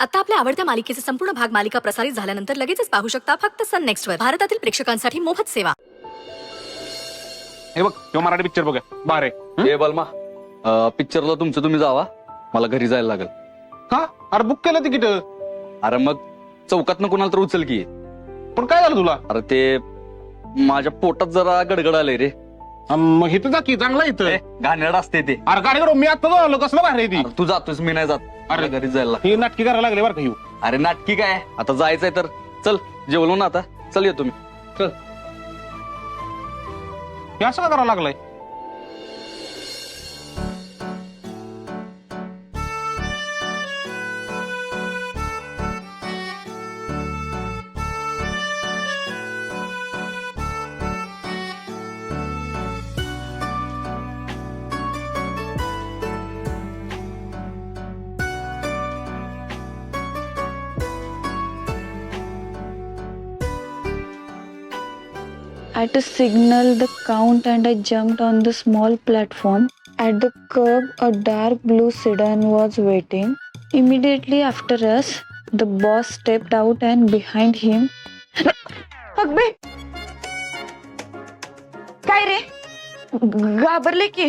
आता आपल्या आवडत्या मालिकेचे संपूर्ण भाग मालिका प्रसारित झाल्यानंतर लगेचच पाहू शकता फक्त सन नेक्स्ट वर. भारतातील प्रेक्षकांसाठी मोफत सेवा. हे बघ तो मराठी पिक्चर बघा बारे. हे बलमा पिक्चरला तुमचं तुम्ही जावा, मला घरी जायला लागेल. का अरे बुक केलं तिकीट. अरे मग चौकात कोणाला तर उचल की. पण काय झालं तुला? अरे ते माझ्या पोटात जरा गडगड आलंय रे. मग इथं जा की चांगला इथं. घाणेरडं असते ते. अरे गाडी करू मी आता आलो कसलं बाहेर ती. अरे तू जातोस मी नाही जात. अरे घरी जायला. हे नाटकी करायला लागले बरं का येऊ. अरे नाटकी काय आता जायचंय तर चल, जेवलो ना आता, चल येतो मी. चल. हे असं का करायला लागलंय? At a signal, the count and I jumped on the small platform. At the curb, a dark blue sedan was waiting. Immediately after us, the boss stepped out and behind him... अगबे! काय रे? घाबरले की?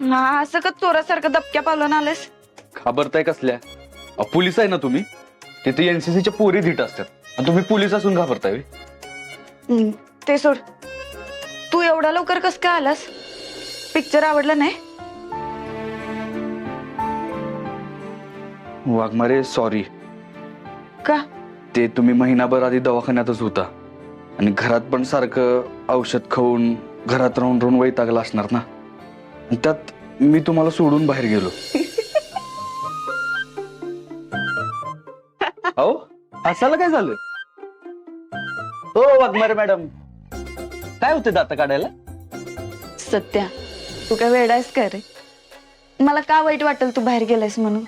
हा असं का चोरासारखं दबक्या पावलं आलेस? घाबरताय कसल्या? Police आहे ना तुम्ही? तिथे एनसीसीच्या पोरी धीट असतात आणि तुम्ही पोलीस असून घाबरताय व्हय? ते सोड. तू एवढा लवकर कस काय आलास? पिक्चर आवडला नाही? वाघमारे सॉरी. का? ते तुम्ही महिनाभर आधी दवाखान्यातच होता आणि घरात पण सारखं औषध खाऊन घरात राहून राहून वैतागला असणार ना, आणि त्यात मी तुम्हाला सोडून बाहेर गेलो. अहो हसायला काय झालं? हो वाघमारे मॅडम, काय होते दात काढायला? सत्या, तू काय वेडा आहेस का रे? मला का वाईट वाटेल तू बाहेर गेलायस म्हणून?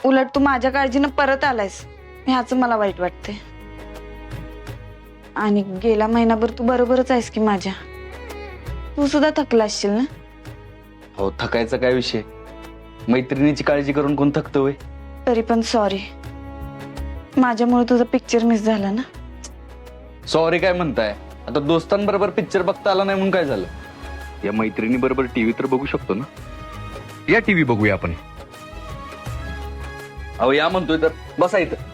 उलट तू माझ्या काळजीनं परत आलायस ह्याच मला वाईट वाटते. आणि गेला महिनाभर तू बरोबरच आहेस की माझ्या. तू सुद्धा थकला असशील ना? हो, थकायचा काय विषय, मैत्रिणीची काळजी करून कोण थकतं होय? तरी पण सॉरी, माझ्यामुळे तुझा पिक्चर मिस झाला ना. सॉरी काय म्हणताय? आता दोस्तांबरोबर पिक्चर बघता आला नाही म्हणून काय झालं? या मैत्रिणी बरोबर टीव्ही तर बघू शकतो ना. या टीव्ही बघूया आपण. अहो या म्हणतोय तर बसा इथं.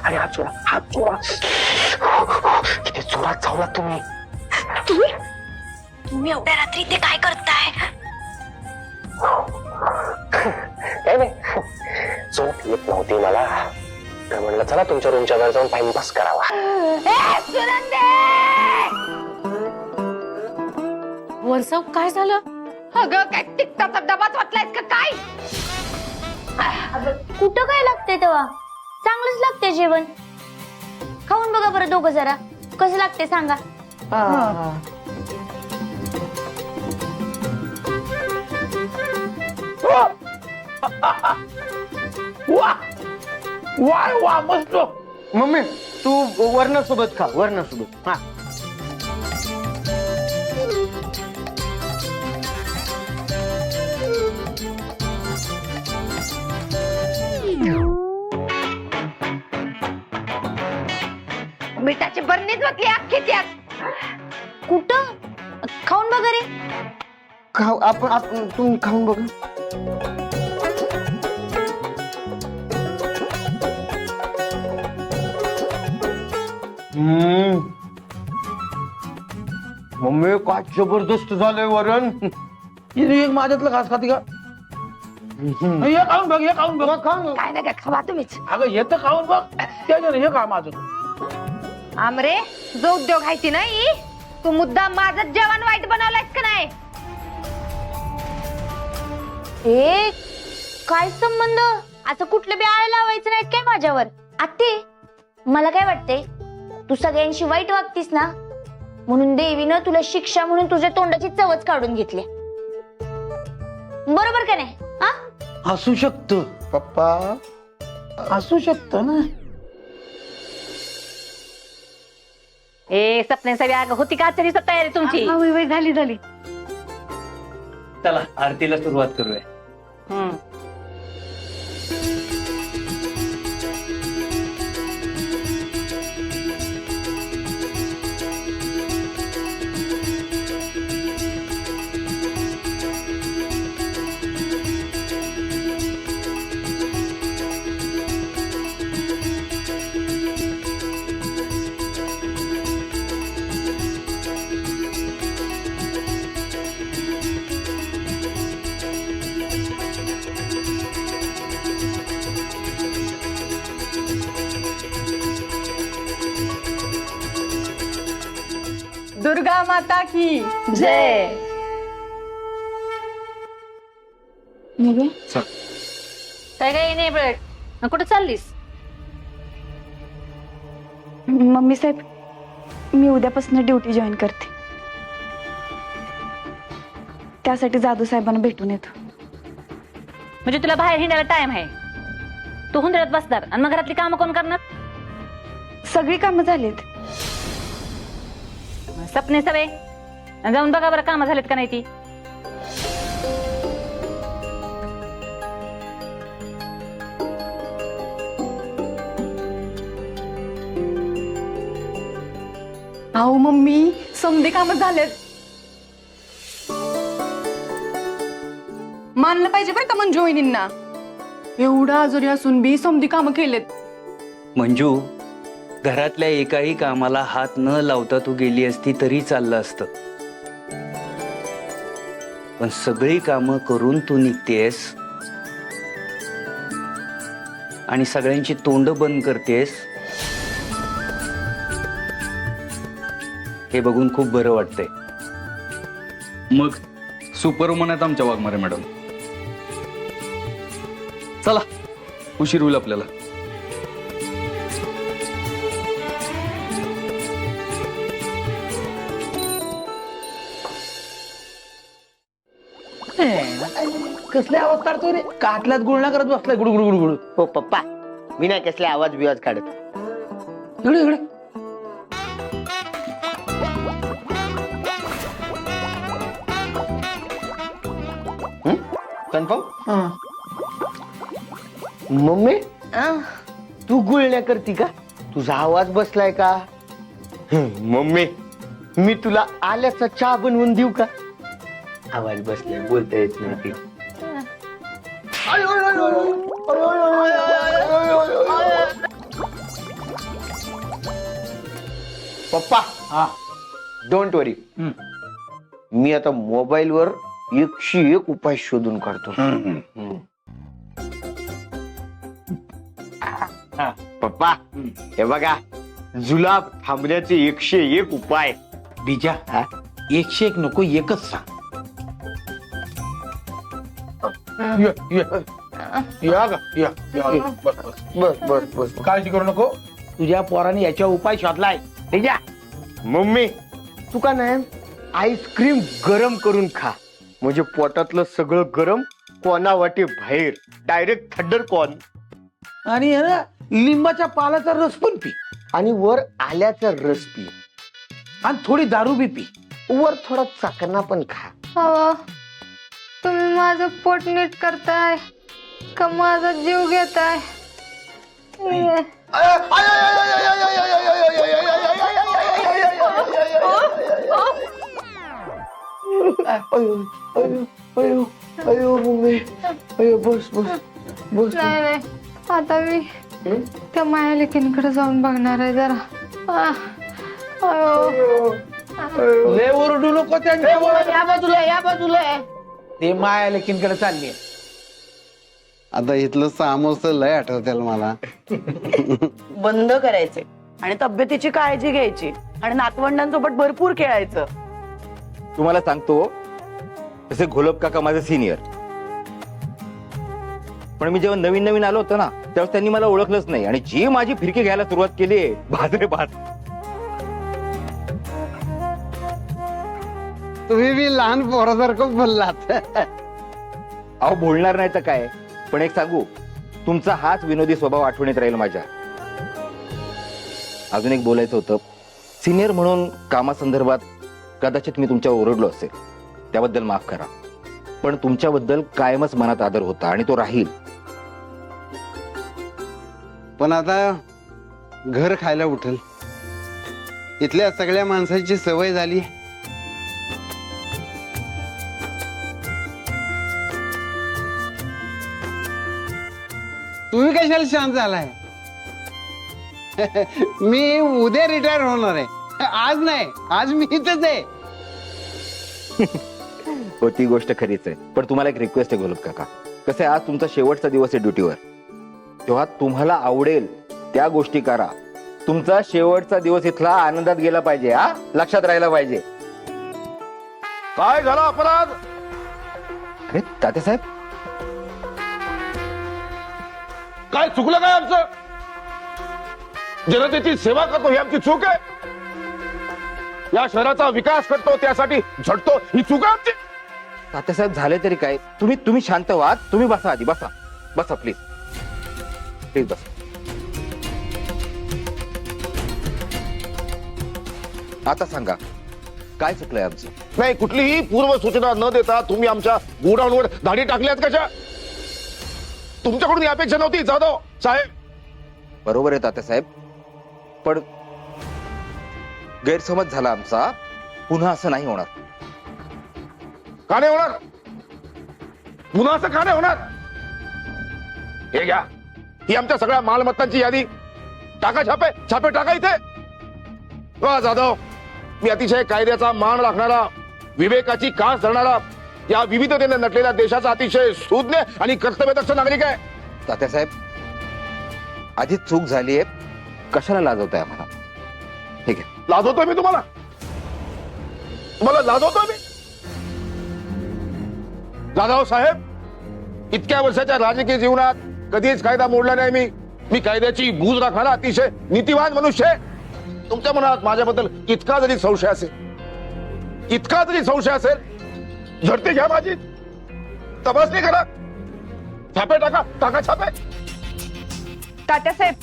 अरे हात सोडा. किती जोरात चावला तुम्ही. तुम्ही एवढ्या रात्री ते काय करताय? काय नाही, झोप येत नव्हती मला, तर म्हणलं चला तुमच्या रूमच्या वर जाऊन टाइमपास करावा. वर्षा काय झालं? अगं काय टिकटाचा डबाच वाटलायस का काय? कुठं काय लागतंय तेव्हा? चांगलंच लागतंय जेवण. खाऊन बघा बरं दोघं जरा, कसं लागतंय सांगा. वा मस्त. मम्मी तू वर्ण सोबत खा, वर्ण सोबत. हा मिठाची बरणीच वाटली अख्खी त्यात. कुठं? खाऊन बघा रे. खाऊ आपण तुम्ही खाऊन बघा. मम्मी काय जबरदस्त झालंय वरण. एक माझ्यातलं घास खाती का? हे खाऊन बघ, हे खाऊन बघ. खाऊन काय नाही काय खावा तुम्हीच. अगं हे तर खाऊन बघ, त्याच्यानं हे खा माझं. आमरे, जो उद्योग आहे ती नाही, तू मुद्दा माझं जेवण वाईट बनवलायस का नाही? ए काय संबंध? असं कुठलं बी आळ लावायचं नाही काय माझ्यावर? आत्ते, मला काय वाटतंय, तू सगळ्यांशी वाईट वागतीस ना, म्हणून देवीनं तुला शिक्षा म्हणून तुझ्या तोंडाची चवच काढून घेतली. बरोबर का नाही? असू शकतं पप्पा असू शकतं ना. ए सपने सगळी अगं होती का तरी तयारी तुमची? झाली झाली. चला आरतीला सुरुवात करूया. दुर्गा माता की जय. काय काय नाही बघ, कुठं चाललीस? मम्मी साहेब, मी उद्यापासून ड्युटी जॉईन करते. त्यासाठी जाधव साहेबांना भेटून येतो. म्हणजे तुला बाहेर हिंडायला टाइम आहे? तू हुंदऱ्यात बसणार आणि मग घरातली कामं कोण करणार? सगळी कामं झालीत. सपने सवय जाऊन बघा बरं कामं झालेत का नाही ती. अहो मम्मी, समधी कामं झालेत. मानलं पाहिजे बरं का मंजू वहिनींना. एवढा आजारी असून बी समधी कामं केलेत. मंजू, घरातल्या एकाही कामाला हात न लावता तू गेली असती तरी चाललं असतं, पण सगळी कामं करून तू निघतेस आणि सगळ्यांची तोंड बंद करतेस. हे बघून खूप बरं वाटतंय. मग सुपरवुमन आहेत आमच्या वाघमारे मॅडम. चला, उशीर होईल आपल्याला. कसले आवाज काढतोय रे? कातल्यात गुळण्या करत बसलाय गुडगुड गुडगुड. हो पप्पा, मी नाही कसले आवाज बिवाज काढत. इकडे इकडे. कन्फर्म. मम्मी तू गुळण्या करती का? तुझा आवाज बसलाय का? मम्मी, मी तुला आल्याचा चहा बनवून देऊ का? आवाज बसलाय, बोलता येत नाही. पप्पा, डोंट वरी, मी आता मोबाईलवर 101 उपाय शोधून काढतो. पप्पा, हे बघा, जुलाब थांबण्याचे 101 उपाय. बीजा, 101 नको, एकच सांग. या का? या. बस बस बस बस बस. काळजी करू नको. तुझ्या पोराने याच्या उपाय शोधलाय. ठीक आहे. मम्मी, तू का नाही आईस्क्रीम गरम करून खा, म्हणजे पोटातलं सगळं गरम कोणा वाटे बाहेर, डायरेक्ट थंडर कॉर्न. आणि है ना, लिंबाच्या पालाचा रस पण पी. आणि वर आल्याचा रस पी. आणि थोडी दारू बी पी. वर थोडा चाकणा पण खा. हो, तुम्ही माझं पोट नीट करताय का माझा जीव घेताय? अयो मम्मी, अयो बस बस बस. नाही नाही, आता मी त्या माया लेकींकडे जाऊन बघणार आहे जरा. लय ओरडू नको त्यांच्यावर. या बाजूला, या बाजूला. ते माया लेकींकडे चालली. आता इथलं सामोस लय आठवतेल मला. बंद करायचे आणि तब्येतीची काळजी घ्यायची आणि नातवंडांसोबत भरपूर खेळायचं. तुम्हाला सांगतो, तसे घोलप काका माझे सिनियर, पण मी जेव्हा नवीन नवीन आलो होतो ना, तेव्हा त्यांनी मला ओळखलंच नाही आणि जी माझी फिरकी घ्यायला सुरुवात केली, भाजरे भात. तुम्ही बी लहान पोरासारखं बोललात. अहो, बोलणार नाही तर काय, पण एक सांगू, तुमचा हाच विनोदी स्वभाव आठवणीत राहील माझ्या. अजून एक बोलायचं होतं. सिनियर म्हणून कामासंदर्भात कदाचित मी तुमच्यावर ओरडलो असेल, त्याबद्दल माफ करा. पण तुमच्याबद्दल कायमच मनात आदर होता आणि तो राहील. पण आता घर खायला उठल. इथल्या सगळ्या माणसाची सवय झाली. तुम्ही कशाला शांत झालाय? मी उद्या रिटायर होणार आहे. आज नाही, आज मी इथेच आहे. हो, ती गोष्ट खरीच आहे. पण तुम्हाला एक रिक्वेस्ट आहे गोलप काका. कसं आहे, आज तुमचा शेवटचा दिवस आहे ड्युटीवर. तेव्हा तुम्हाला आवडेल त्या गोष्टी करा. तुमचा शेवटचा दिवस इथला आनंदात गेला पाहिजे. हा, लक्षात राहिला पाहिजे. काय झाला अपराध? अरे तात्यासाहेब, काय चुकलं काय आमचं? जनतेची सेवा करतो ही आमची चूक आहे. या शहराचा विकास करतो, त्यासाठी झटतो, ही चूक आहे आमची. तात्यासाहेब झाले तरी काय, तुम्ही शांत व्हा. तुम्ही बसा, आधी बसा. बसा प्लीज, प्लीज बसा. आता सांगा, काय चुकलंय आमचं? नाही, कुठलीही पूर्व सूचना न देता तुम्ही आमच्या गोडाऊनवर धाडी टाकल्यात कशा? तुमच्याकडून ही अपेक्षा नव्हती जाधव साहेब. बरोबर आहे तात्यासाहेब, पण गैरसमज झाला आमचा. पुन्हा असं नाही होणार. का नाही होणार? पुन्हा असं का नाही होणार? हे घ्या, ही आमच्या सगळ्या मालमत्तांची यादी. टाका छापे, छापे टाका इथे. वा जाधव, मी अतिशय कायद्याचा मान राखणारा, विवेकाची कास धरणारा, या विविधतेने नटलेल्या देशाचा अतिशय सुज्ञ आणि कर्तव्यदक्ष नागरिक आहे. तात्यासाहेब, आधी चूक झालीये, कशाला लाजवताय आम्हाला? ठीक आहे. लाजवतोय मी तुम्हाला? लाजवतोय मी? जाधव साहेब, इतक्या वर्षाच्या राजकीय जीवनात कधीच कायदा मोडला नाही मी कायद्याची बूज राखणारा अतिशय नीतिवान मनुष्य आहे. तुमच्या मनात माझ्याबद्दल इतका जरी संशय असेल, झडती घ्या माझी, तपासणी करा, छापे टाका छापे. तात्यासाहेब,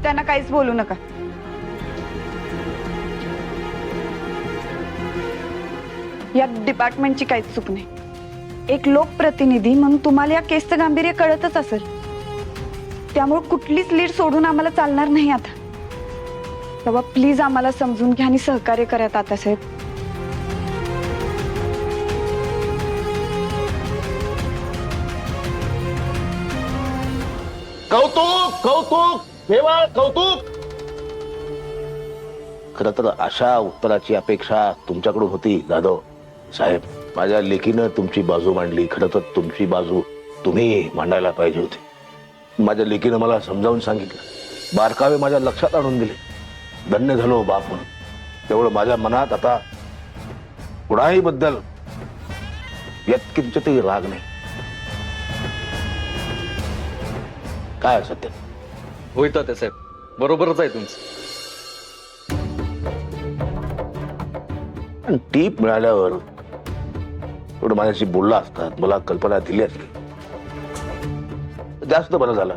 त्यांना काहीच बोलू नका. या डिपार्टमेंटची काहीच चूक नाही. एक लोकप्रतिनिधी म्हणून तुम्हाला या केसचं गांभीर्य कळतच असेल. त्यामुळे कुठलीच लीड सोडून आम्हाला चालणार नाही आता. तेव्हा प्लीज आम्हाला समजून घ्या आणि सहकार्य करा तात्यासाहेब. कौतुक केवळ कौतुक. खरं तर अशा उत्तराची अपेक्षा तुमच्याकडून होती जाधव साहेब. माझ्या लेकीनं तुमची बाजू मांडली. खरं तर तुमची बाजू तुम्ही मांडायला पाहिजे होती. माझ्या लेकीनं मला समजावून सांगितलं, बारकावे माझ्या लक्षात आणून दिले. धन्य झालो बाप म्हणून. तेवढं माझ्या मनात आता कुणाही बद्दल यत्किंचितही राग नाही. काय सत्य? होय तात्यासाहेब, बरोबरच आहे तुमचं. टीप मिळाल्यावर थोडं माझ्याशी बोलला असतात, मला कल्पना दिली असती, जास्त बरं झालं.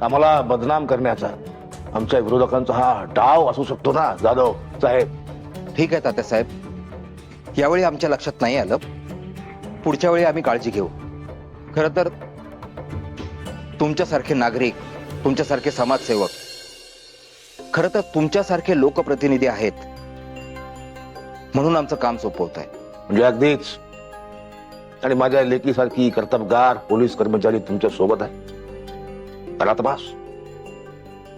आम्हाला बदनाम करण्याचा आमच्या विरोधकांचा हा डाव असू शकतो ना जाधव साहेब. ठीक आहे तात्यासाहेब, यावेळी आमच्या लक्षात नाही आलं. पुढच्या वेळी आम्ही काळजी घेऊ. खरं तर तुमच्यासारखे नागरिक, तुमच्यासारखे समाजसेवक, खरं तर तुमच्यासारखे लोकप्रतिनिधी आहेत म्हणून आमचं काम सोपवत आहे. म्हणजे अगदीच. आणि माझ्या लेकीसारखी कर्तबगार पोलीस कर्मचारी तुमच्या सोबत आहे. करा तपास,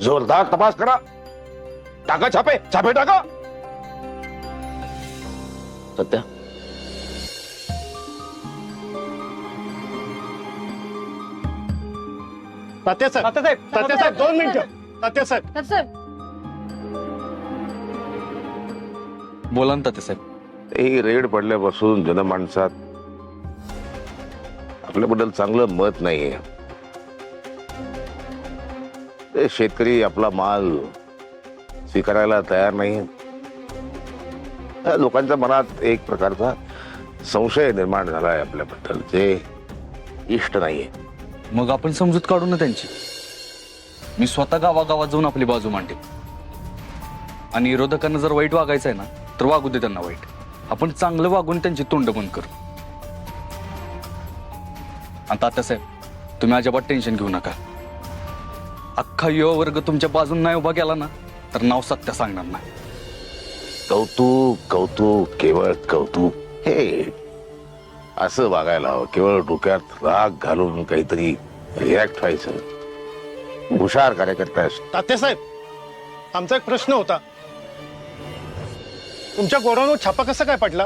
जोरदार तपास करा. टाका छापे टाका. सत्या, तात्यासाहेब 2 मिनिटं. तात्यासाहेब, बोला ना तात्यासाहेब. ही रेड पडल्यापासून जनमानसात आपल्याबद्दल चांगलं मत नाहीये. ते शेतकरी आपला माल स्वीकारायला तयार नाही. लोकांच्या मनात एक प्रकारचा संशय निर्माण झालाय आपल्याबद्दल, जे इष्ट नाहीये. मग आपण समजूत काढू ना त्यांची. मी स्वतः गावागावात जाऊन आपली बाजू मांडते. आणि विरोधकांना जर वाईट वागायचं आहे ना, तर वागू दे त्यांना वाईट. आपण चांगलं वागून त्यांची तोंड बंद करू. आणि तात्यासाहेब, तुम्ही अजिबात टेन्शन घेऊ नका. अख्खा युवा वर्ग तुमच्या बाजून नाही उभा केला ना, तर नाव सत्य सांगणार नाही. कौतुक कौतुक केवळ कौतुक, हे असं वागायला हवं. केवळ डोक्यात राग घालून काहीतरी रिॲक्ट व्हायचं. हुशार कार्यकर्ता आहेस. तात्यासाहेब, आमचा एक प्रश्न होता. तुमच्या गोडाऊनवर छापा कसा काय पडला?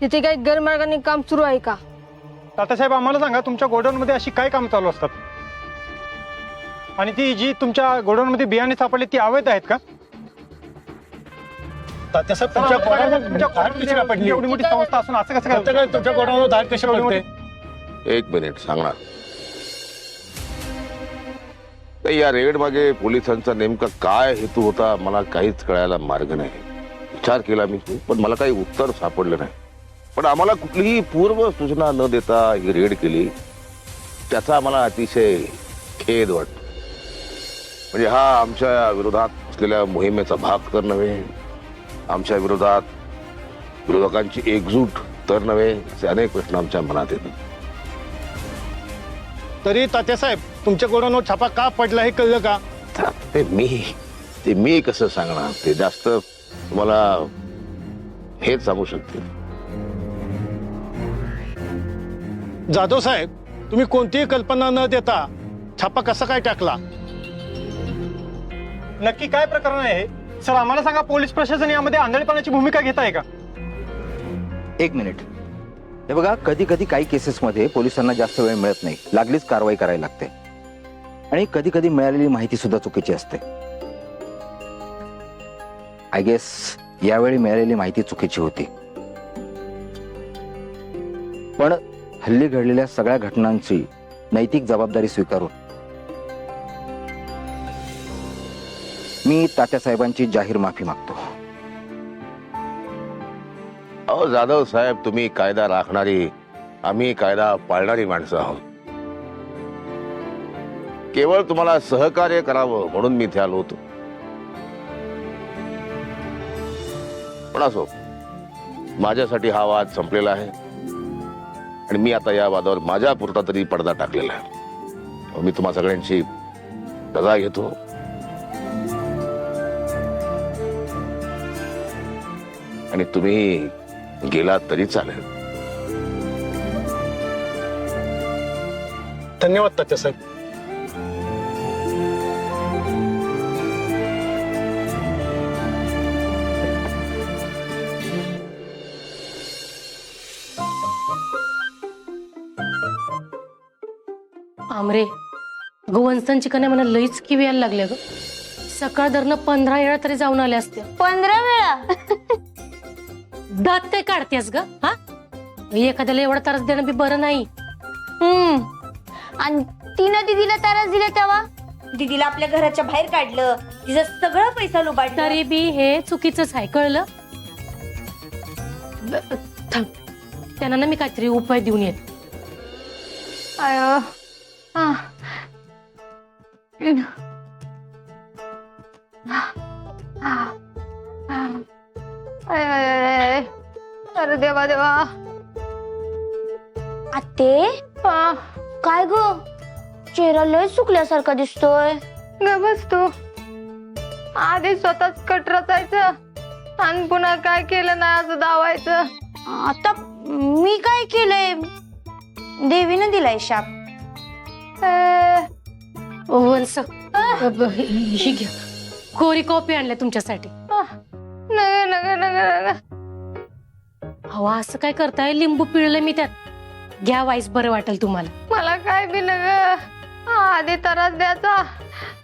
तिथे काही गैरमार्गाने काम सुरू आहे का? तात्यासाहेब, आम्हाला सांगा, तुमच्या गोडाऊन मध्ये अशी काय काम चालू असतात? आणि ती जी तुमच्या गोडाऊन मध्ये बियाणे सापडले ती अवैध आहेत का? तात्यासाहेब, तुमच्या गोडाऊनवर धाड कशी काय पडली? एवढी मोठी संस्था असून असं कसं काय तुमच्या गोडाऊनवर धाड कशी पडते? एक मिनिट सांगणार. तर या रेड मागे पोलिसांचा नेमका काय हेतू होता मला काहीच कळायला मार्ग नाही. विचार केला मी, पण मला काही उत्तर सापडलं नाही. पण आम्हाला कुठलीही पूर्व सूचना न देता ही रेड केली, त्याचा आम्हाला अतिशय खेद वाटतो. म्हणजे हा आमच्या विरोधात असलेल्या मोहिमेचा भाग तर नव्हे, आमच्या विरोधात विरोधकांची एकजूट तर नव्हे, असे अनेक प्रश्न आमच्या मनात येतात. तरी तात्यासाहेब, तुमच्या गोडाऊनवर छापा का पडला हे कळलं का? ते मी कसं सांगणार? ते जास्त तुम्हाला हेच सांगू शकते. जाधव साहेब, तुम्ही कोणतीही कल्पना न देता छापा कसा काय टाकला? नक्की काय प्रकरण आहे? सर, आम्हाला सांगा, पोलीस प्रशासन यामध्ये आंधळेपणाची भूमिका घेत आहे का? एक मिनिट. हे बघा, कधी कधी काही केसेसमध्ये पोलिसांना जास्त वेळ मिळत नाही, लागलीच कारवाई करायला लागते. आणि कधी कधी मिळालेली माहिती सुद्धा चुकीची असते. आय गेस यावेळी मिळालेली माहिती चुकीची होती. पण हल्ली घडलेल्या सगळ्या घटनांची नैतिक जबाबदारी स्वीकारून मी तात्यासाहेबांची जाहीर माफी मागतो. अहो जाधव साहेब, तुम्ही कायदा राखणारी, आम्ही कायदा पाळणारी माणसं आहोत. केवळ तुम्हाला सहकार्य करावं म्हणून मी इथे आलो होतो. पण असो, माझ्यासाठी हा वाद संपलेला आहे आणि मी आता या वादावर माझ्या पुरता तरी पडदा टाकलेला आहे. मी तुम्हा सगळ्यांची रजा घेतो. आणि तुम्ही गेलात तरी चालेल. धन्यवाद तात्यासाहेब. आमरे, गोवंशांची कन्या मला लईच किवी यायला लागल्या ग. सकाळ धरणं 15 वेळा तरी जाऊन आले असते. 15 वेळा? दात ते काढतेस ग? हा, एखाद्याला एवढा त्रास देणं बी बरं नाही. आणि तिनं दीदीला त्रास दिला तेव्हा दीदीला आपल्या घराच्या बाहेर काढलं, तिचा सगळा पैसा लुबाडला. तरी बी हे चुकीचंच आहे, कळलं? थांब, त्यांना ना मी काहीतरी उपाय देऊन येत. अरे देवा देवा. आते, काय ग, चेहरा लय सुकल्यासारखा दिसतोय. ग बस तू. आधी स्वतःच कट रचायचं आणि पुन्हा काय केलं नाही असं दावायचं. आता मी काय केलंय? देवीनं दिलाय शाप. वंस, ही घ्या, कोरी कॉपी आणल्या तुमच्यासाठी. नग नग नग नग. हवा असं काय करताय? लिंबू पिळलं मी त्यात, घ्या, वाईस बरं वाटेल तुम्हाला. मला काय बी नग. आधी त्रास द्यायचा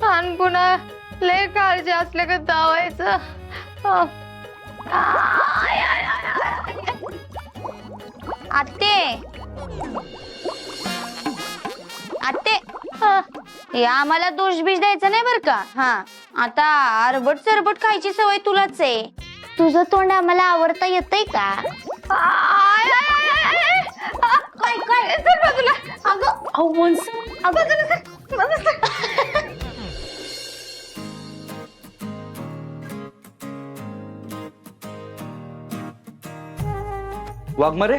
आणि पुन्हा लय काळजी असल्या का दावायचं. आते, आते, हे आम्हाला दोष बीज द्यायचा नाही बर का. हा, आता अरबट सरबट खायची सवय तुलाच आहे. तुझं तोंड आम्हाला आवडता येतंय का? काय काय अगं अहो वन्स वाघमारे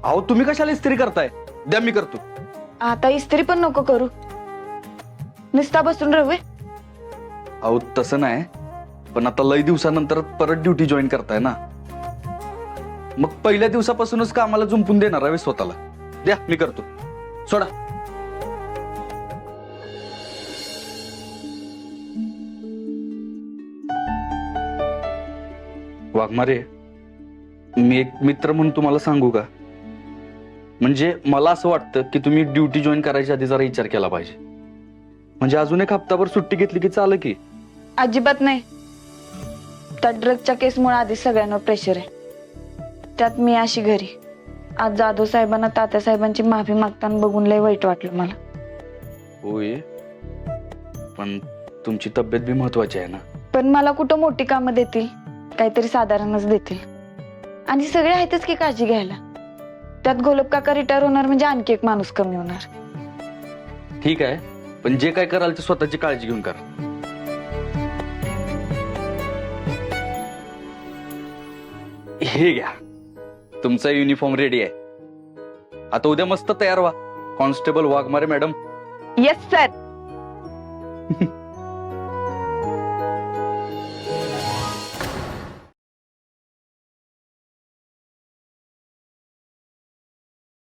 अहो तुम्ही कशाला इस्त्री करताय? द्या मी करतो. आता इस्त्री पण नको करू, नुसता बसून राहू. अहो तसं नाही, पण आता लय दिवसानंतर परत ड्युटी जॉईन करताय ना, मग पहिल्या दिवसापासूनच कामाला जुंपून देणार आहे स्वतःला. द्या मी करतो, सोडा. वाघमारे मी एक मित्र म्हणून तुम्हाला सांगू का, म्हणजे मला असं वाटतं की तुम्ही ड्युटी जॉईन करायच्या आधी जरा विचार केला पाहिजे. म्हणजे अजून एक हप्ताभर सुट्टी घेतली की चालेल की. अजिबात नाही. त्या ड्रगच्या केसमुळे आधीच सगळ्यांना प्रेशर आहे, त्यात मी अशी घरी. आज जाधव साहेबांना तात्या साहेबांची माफी मागताना बघून लय वाईट वाटलं मला. होय, पण तुमची तब्येत बी महत्वाची आहे ना. पण मला कुठं मोठी कामं देतील, काहीतरी साधारणच देतील. आणि सगळे आहेतच की काळजी घ्यायला. त्यात गोलब काका रिटायर होणार म्हणजे आणखी एक माणूस कमी होणार. ठीक आहे, पण जे काय कराल ते स्वतःची काळजी घेऊन करा. हे घ्या, तुमचा युनिफॉर्म रेडी आहे. आता उद्या मस्त तयार व्हा, constable Waghmare madam. Yes sir.